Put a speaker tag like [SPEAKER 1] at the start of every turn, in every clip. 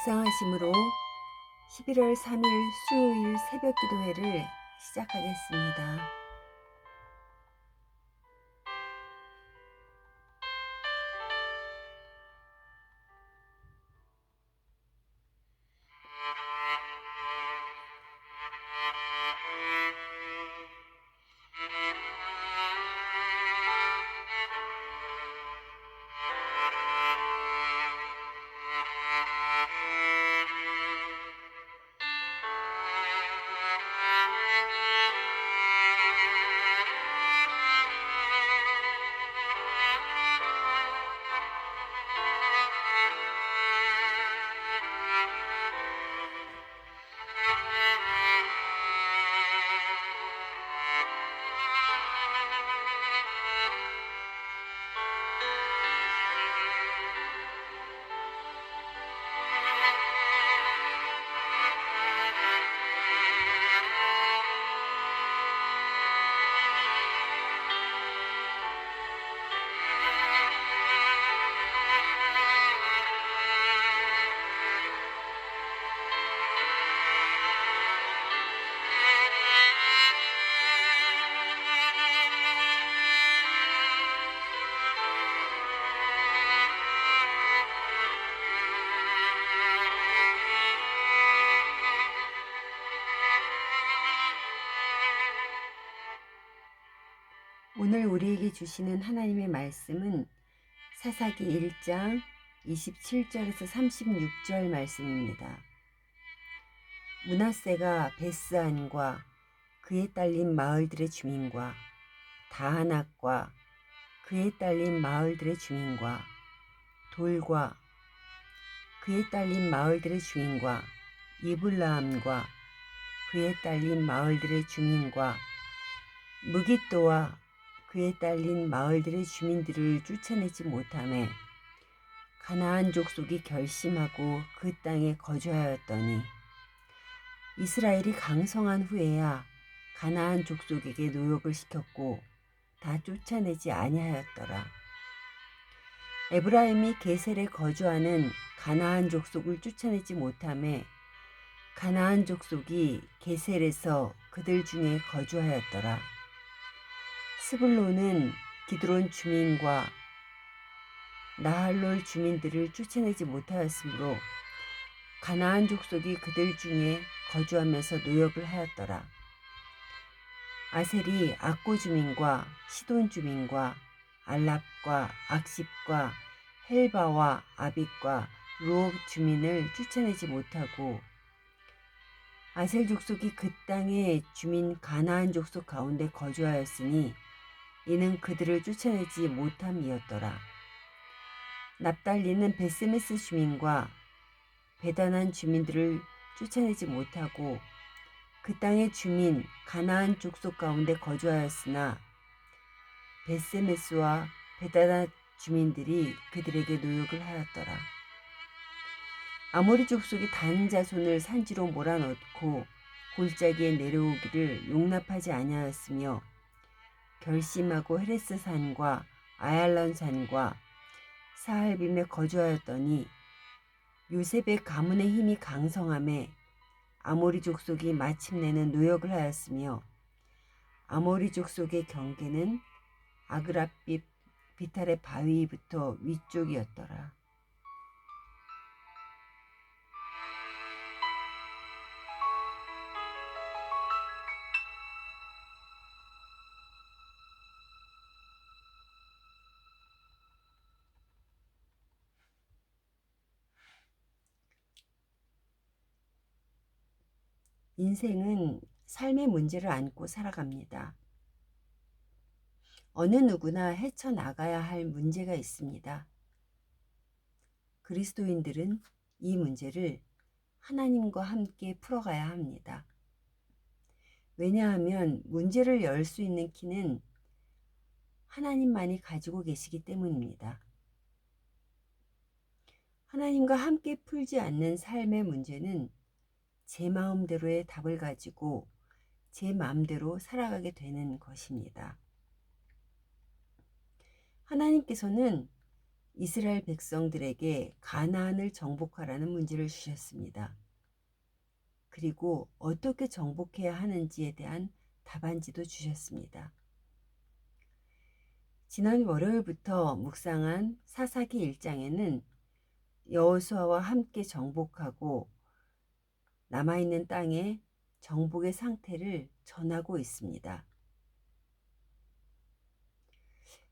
[SPEAKER 1] 묵상하심으로 11월 3일 수요일 새벽 기도회를 시작하겠습니다. 오늘 우리에게 주시는 하나님의 말씀은 사사기 1장 27절에서 36절 말씀입니다. 므낫세가 베스안과 그에 딸린 마을들의 주민과 다하낙과 그에 딸린 마을들의 주민과 돌과 그에 딸린 마을들의 주민과 이블라함과 그에 딸린 마을들의 주민과 무깃도와 그에 딸린 마을들의 주민들을 쫓아내지 못하매 가나안 족속이 결심하고 그 땅에 거주하였더니 이스라엘이 강성한 후에야 가나안 족속에게 노역을 시켰고 다 쫓아내지 아니하였더라. 에브라임이 게셀에 거주하는 가나안 족속을 쫓아내지 못하매 가나안 족속이 게셀에서 그들 중에 거주하였더라. 스불론은 기드론 주민과 나할롤 주민들을 쫓아내지 못하였으므로 가나안 족속이 그들 중에 거주하면서 노역을 하였더라. 아셀이 악고 주민과 시돈 주민과 알랍과 악십과 헬바와 아빅과 루옥 주민을 쫓아내지 못하고 아셀 족속이 그 땅의 주민 가나안 족속 가운데 거주하였으니 이는 그들을 쫓아내지 못함이었더라. 납달리는 베세메스 주민과 베다난 주민들을 쫓아내지 못하고 그 땅의 주민 가나안 족속 가운데 거주하였으나 베세메스와 베다난 주민들이 그들에게 노역을 하였더라. 아모리 족속이 단 자손을 산지로 몰아넣고 골짜기에 내려오기를 용납하지 아니하였으며 결심하고 헤레스 산과 아얄론 산과 사할빔에 거주하였더니 요셉의 가문의 힘이 강성함에 아모리 족속이 마침내는 노역을 하였으며 아모리 족속의 경계는 아그랏빛 비탈의 바위부터 위쪽이었더라. 인생은 삶의 문제를 안고 살아갑니다. 어느 누구나 헤쳐나가야 할 문제가 있습니다. 그리스도인들은 이 문제를 하나님과 함께 풀어가야 합니다. 왜냐하면 문제를 열 수 있는 키는 하나님만이 가지고 계시기 때문입니다. 하나님과 함께 풀지 않는 삶의 문제는 제 마음대로의 답을 가지고 제 마음대로 살아가게 되는 것입니다. 하나님께서는 이스라엘 백성들에게 가나안을 정복하라는 문제를 주셨습니다. 그리고 어떻게 정복해야 하는지에 대한 답안지도 주셨습니다. 지난 월요일부터 묵상한 사사기 1장에는 여호수아와 함께 정복하고 남아있는 땅의 정복의 상태를 전하고 있습니다.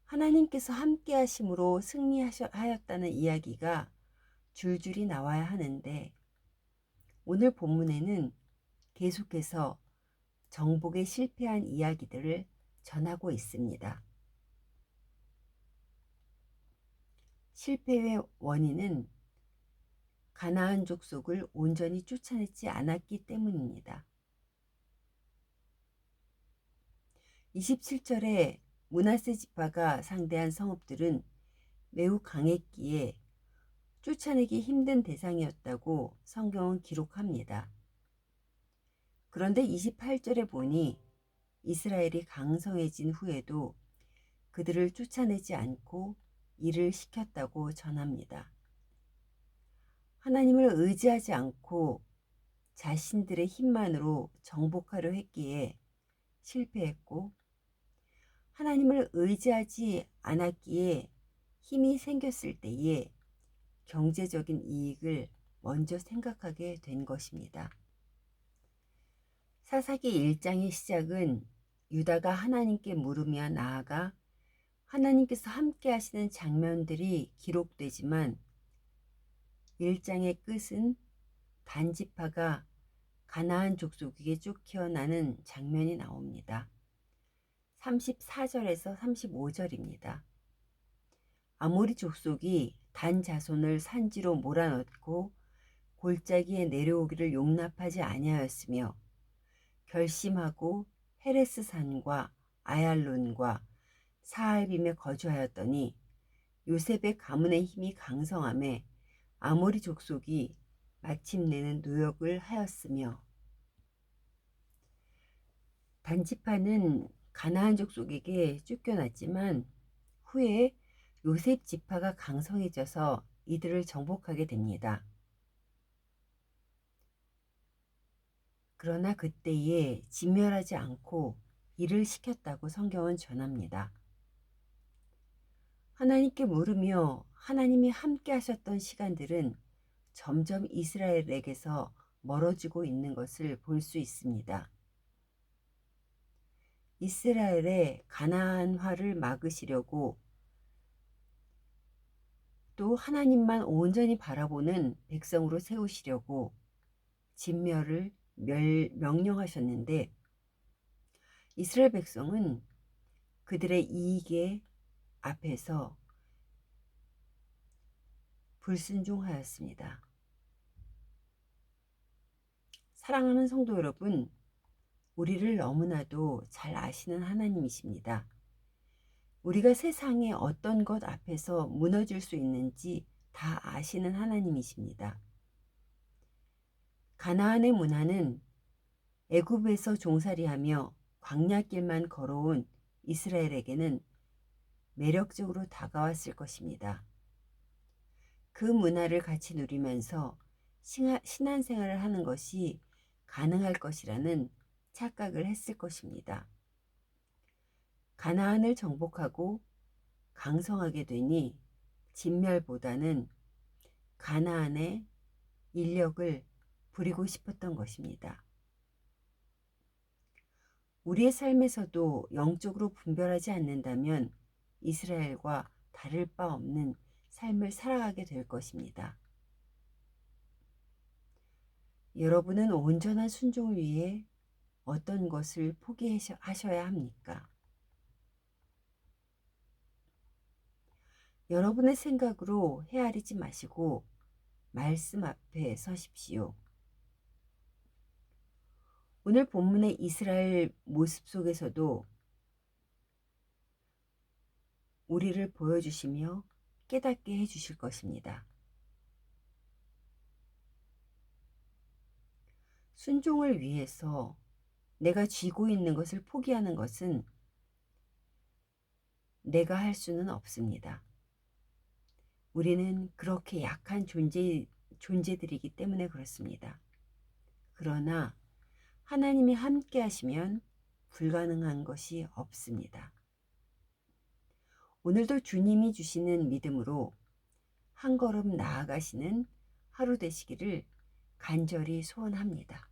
[SPEAKER 1] 하나님께서 함께 하심으로 승리하였다는 이야기가 줄줄이 나와야 하는데 오늘 본문에는 계속해서 정복에 실패한 이야기들을 전하고 있습니다. 실패의 원인은 가나안 족속을 온전히 쫓아내지 않았기 때문입니다. 27절에 므낫세 지파가 상대한 성읍들은 매우 강했기에 쫓아내기 힘든 대상이었다고 성경은 기록합니다. 그런데 28절에 보니 이스라엘이 강성해진 후에도 그들을 쫓아내지 않고 일을 시켰다고 전합니다. 하나님을 의지하지 않고 자신들의 힘만으로 정복하려 했기에 실패했고 하나님을 의지하지 않았기에 힘이 생겼을 때에 경제적인 이익을 먼저 생각하게 된 것입니다. 사사기 1장의 시작은 유다가 하나님께 물으며 나아가 하나님께서 함께 하시는 장면들이 기록되지만 1장의 끝은 단지파가 가나안 족속에게 쫓겨나는 장면이 나옵니다. 34절에서 35절입니다. 아모리 족속이 단 자손을 산지로 몰아넣고 골짜기에 내려오기를 용납하지 아니하였으며 결심하고 헤레스 산과 아얄론과 사알빔에 거주하였더니 요셉의 가문의 힘이 강성함에 아모리 족속이 마침내는 노역을 하였으며 단지파는 가나안 족속에게 쫓겨났지만 후에 요셉 지파가 강성해져서 이들을 정복하게 됩니다. 그러나 그때에 진멸하지 않고 일을 시켰다고 성경은 전합니다. 하나님께 물으며 하나님이 함께 하셨던 시간들은 점점 이스라엘에게서 멀어지고 있는 것을 볼 수 있습니다. 이스라엘의 가나안화를 막으시려고 또 하나님만 온전히 바라보는 백성으로 세우시려고 진멸을 명령하셨는데 이스라엘 백성은 그들의 이익의 앞에서 불순종하였습니다. 사랑하는 성도 여러분, 우리를 너무나도 잘 아시는 하나님이십니다. 우리가 세상의 어떤 것 앞에서 무너질 수 있는지 다 아시는 하나님이십니다. 가나안의 문화는 애굽에서 종살이하며 광야길만 걸어온 이스라엘에게는 매력적으로 다가왔을 것입니다. 그 문화를 같이 누리면서 신앙생활을 하는 것이 가능할 것이라는 착각을 했을 것입니다. 가나안을 정복하고 강성하게 되니 진멸보다는 가나안의 인력을 부리고 싶었던 것입니다. 우리의 삶에서도 영적으로 분별하지 않는다면 이스라엘과 다를 바 없는 삶을 살아가게 될 것입니다. 여러분은 온전한 순종을 위해 어떤 것을 포기하셔야 합니까? 여러분의 생각으로 헤아리지 마시고 말씀 앞에 서십시오. 오늘 본문의 이스라엘 모습 속에서도 우리를 보여주시며 깨닫게 해주실 것입니다. 순종을 위해서 내가 쥐고 있는 것을 포기하는 것은 내가 할 수는 없습니다. 우리는 그렇게 약한 존재들이기 때문에 그렇습니다. 그러나 하나님이 함께 하시면 불가능한 것이 없습니다. 오늘도 주님이 주시는 믿음으로 한 걸음 나아가시는 하루 되시기를 간절히 소원합니다.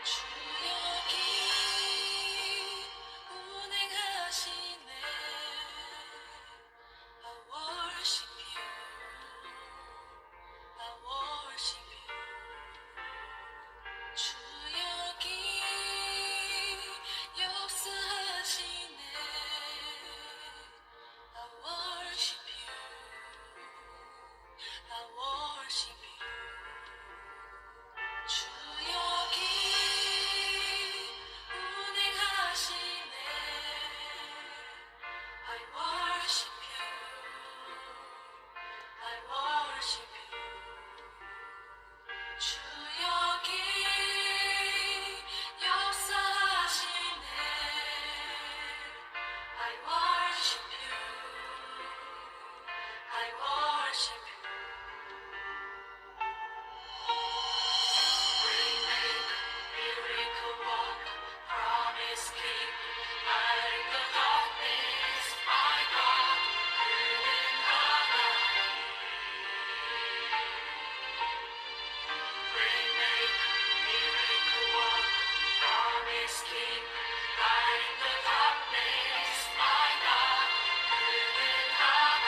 [SPEAKER 2] 주 여기 운행하시네. I worship you. I worship you. 주 여기 역사하시네. I worship you. I worship you. 주 여기 운행하시네. I worship you. I worship you. 주 여기 역사하시네. I worship you. I worship you. Miracle worker, promise keeper, light in the darkness, my God, good and kind. Waymaker, miracle worker, promise keeper, light in the darkness, my God, good and kind.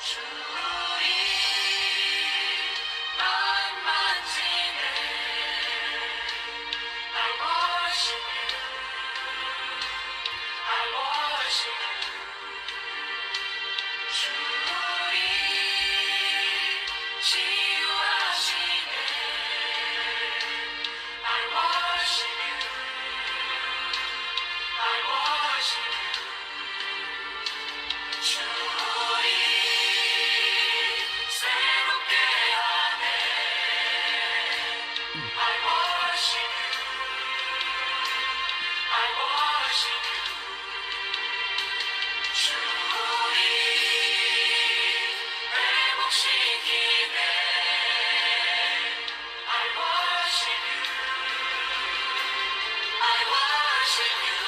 [SPEAKER 2] 주의 맘 만지네. I worship you. I worship you. 주의 치유하시네. I worship you. I worship you. 주의 새롭게 하네. I worship you. I worship you. 주의 회복시키네. I worship you. I worship you.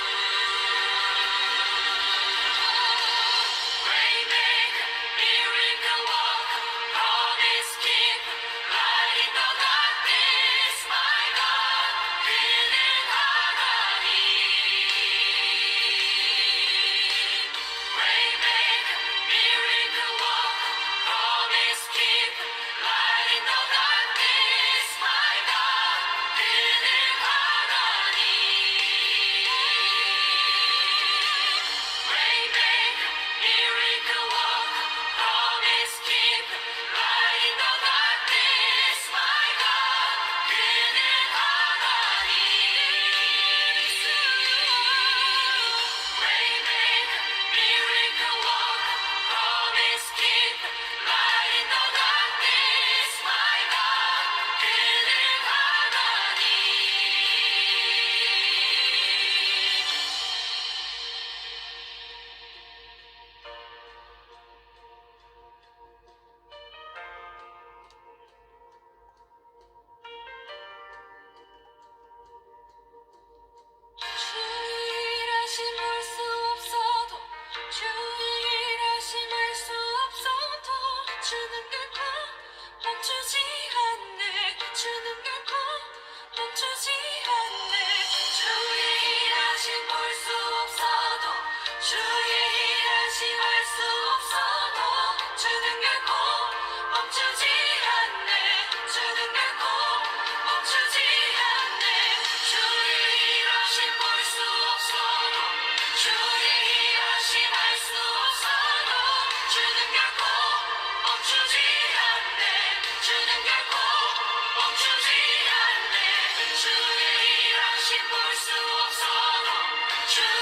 [SPEAKER 2] 주